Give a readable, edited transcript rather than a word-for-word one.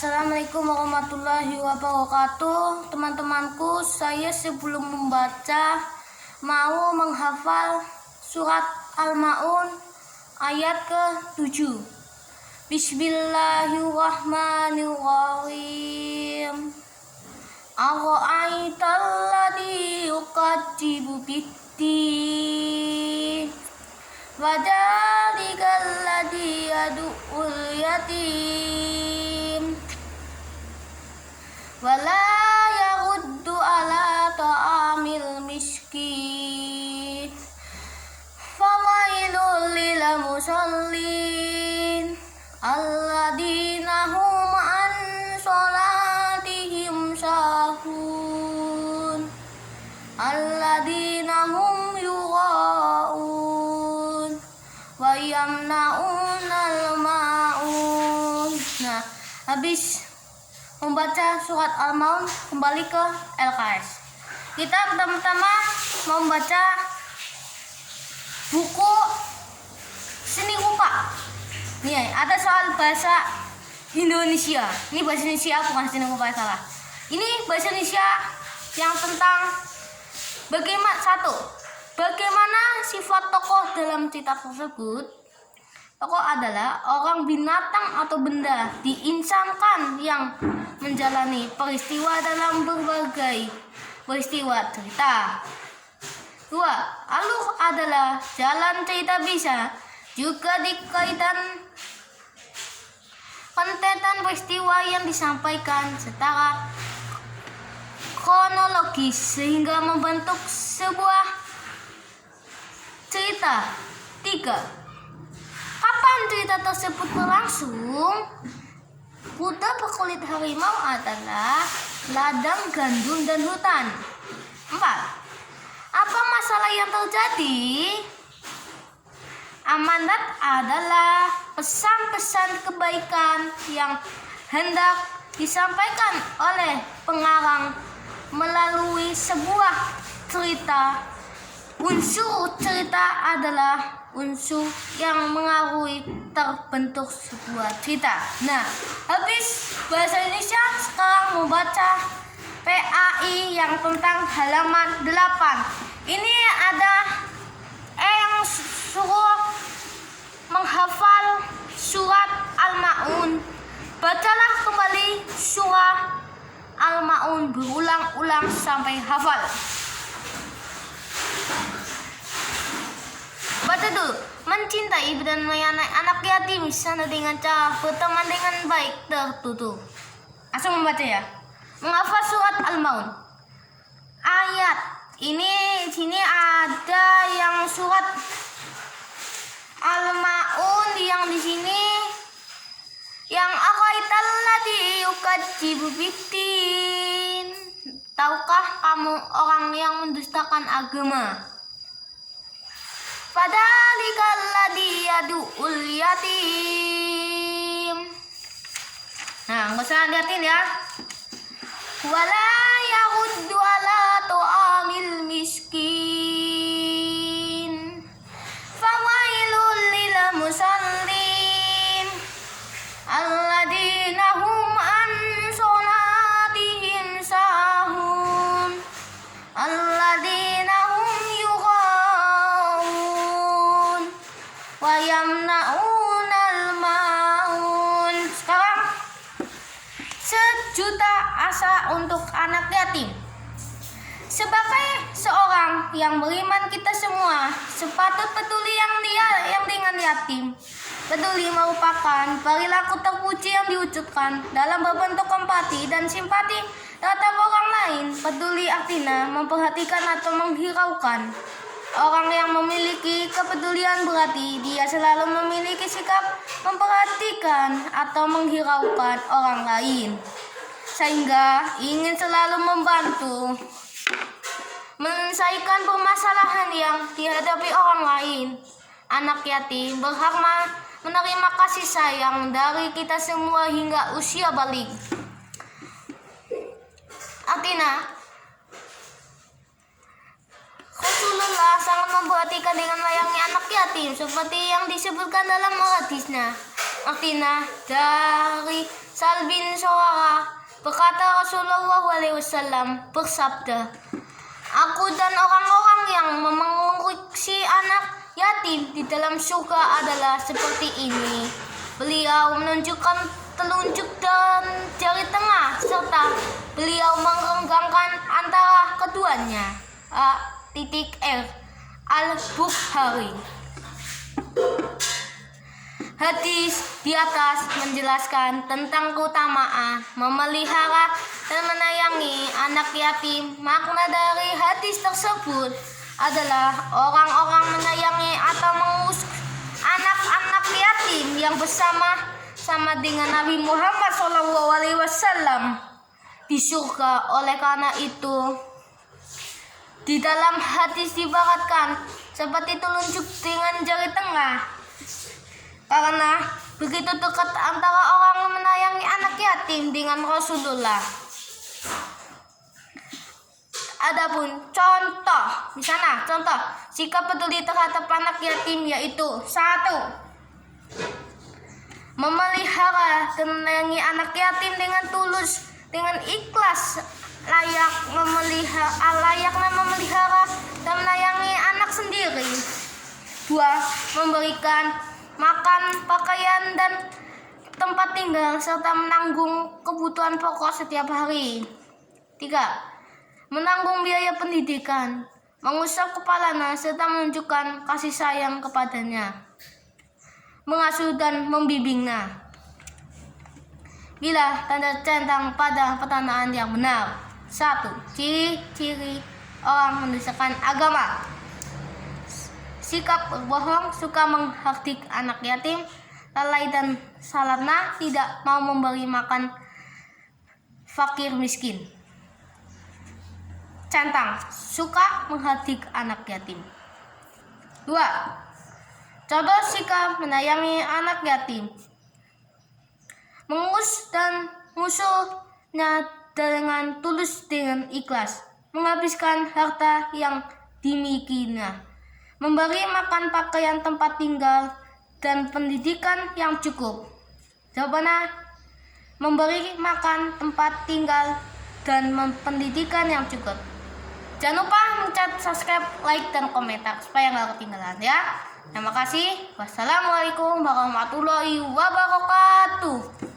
Assalamualaikum warahmatullahi wabarakatuh. Teman-temanku, saya sebelum membaca mau menghafal surat Al-Maun ayat ke-7. Bismillahirrahmanirrahim. Ara'aital ladzi yukadzibu bid-din wa dzalikal ladzi yad'ul yatim wala yaruddu ala ta'amil miskin fawailul lil musallin alladzina hum an sholatihim sahun alladzina hum yura'un wa yamna'unal ma'un. Nah, habis membaca surat Al-Maun, kembali ke LKS. Kita pertama-tama membaca buku seni rupa. Nih, ada soal bahasa Indonesia. Ini bahasa Indonesia, bukan seni rupa, salah. Ini bahasa Indonesia yang tentang bagaimana sifat tokoh dalam cerita tersebut. Tokoh adalah orang, binatang, atau benda diinsankan yang menjalani peristiwa dalam berbagai peristiwa cerita. 2. Alur adalah jalan cerita, bisa juga dikaitkan konten peristiwa yang disampaikan secara kronologis sehingga membentuk sebuah cerita. 3. Kapan cerita tersebut berlangsung? Kuda berkulit harimau adalah ladang gandum dan hutan. 4. Apa masalah yang terjadi? Amanat adalah pesan-pesan kebaikan yang hendak disampaikan oleh pengarang melalui sebuah cerita. Unsur cerita adalah unsur yang mengaruhi terbentuk sebuah cerita. Nah, habis bahasa Indonesia, sekarang membaca PAI yang tentang halaman 8. Ini ada yang suruh menghafal surat Al-Maun. Bacalah kembali surat Al-Maun berulang-ulang sampai hafal. Baca dulu. Mencintai dan menyayangi anak yatim sana dengan cara berteman dengan baik tertutup. Langsung membaca ya. Menghafal surat Al-Maun. Ayat ini sini ada yang surat Al-Maun yang di sini yang ara'aital ladzi yukadzibu bid-din. Tahukah kamu orang yang mendustakan agama? Fadzalikal ladzi yad'ul yatim. Nah, enggak usah liatin ya. Wala yaruddu ala ta'amil miskin. Fawailul lil musallin alladzina hum an sholatihim sahun alladzina hum yura'un wa yamna'unal ma'un. Sekarang sejuta asa untuk anak yatim. Sebagai seorang yang beriman, kita semua sepatut peduli yang dengan yatim. Peduli merupakan perilaku terpuji yang diwujudkan dalam berbentuk empati dan simpati terhadap orang lain. Peduli artinya memperhatikan atau menghiraukan. Orang yang memiliki kepedulian berarti dia selalu memiliki sikap memperhatikan atau menghiraukan orang lain, sehingga ingin selalu membantu menyelesaikan permasalahan yang dihadapi orang lain. Anak yatim berhak menerima kasih sayang dari kita semua hingga usia balik. Artinya, Rasulullah sangat memperhatikan dengan layaknya anak yatim seperti yang disebutkan dalam hadisnya. Artinya, dari Sa'ad bin Zurarah, berkata Rasulullah SAW bersabda, "Aku dan orang-orang yang mengurusi anak yatim di dalam surga adalah seperti ini." Beliau menunjukkan telunjuk dan jari tengah serta beliau merenggangkan antara keduanya. Al-Bukhari. Hadis di atas menjelaskan tentang keutamaan memelihara dan menayangi anak yatim. Makna dari hadis tersebut adalah orang-orang menyayangi atau mengurus anak-anak yatim yang bersama-sama dengan Nabi Muhammad SAW di surga. Oleh karena itu, di dalam hadis diibaratkan seperti telunjuk dengan jari tengah, karena begitu dekat antara orang menayangi anak yatim dengan Rasulullah. Adapun contoh di sana, contoh sikap peduli terhadap anak yatim yaitu 1. Memelihara dan menayangi anak yatim dengan tulus, dengan ikhlas, layaknya memelihara dan menayangi anak sendiri. 2. Memberikan makan, pakaian, dan tempat tinggal serta menanggung kebutuhan pokok setiap hari. 3. Menanggung biaya pendidikan, mengusap kepalanya serta menunjukkan kasih sayang kepadanya, mengasuh dan membimbingnya bila tanda centang pada pertanyaan yang benar. 1. Ciri-ciri orang mendustakan agama: sikap berbohong, suka menghardik anak yatim, lalai dan salatna, tidak mau memberi makan fakir miskin. Centang, suka menghardik anak yatim. 2. Contoh sikap menayangi anak yatim: mengurus dan musuhnya dengan tulus, dengan ikhlas, menghabiskan harta yang dimilikinya, memberi makan, pakaian, tempat tinggal, dan pendidikan yang cukup. Jawabannya, memberi makan, tempat tinggal, dan pendidikan yang cukup. Jangan lupa mencet subscribe, like, dan komentar supaya nggak ketinggalan ya. Terima kasih. Wassalamualaikum warahmatullahi wabarakatuh.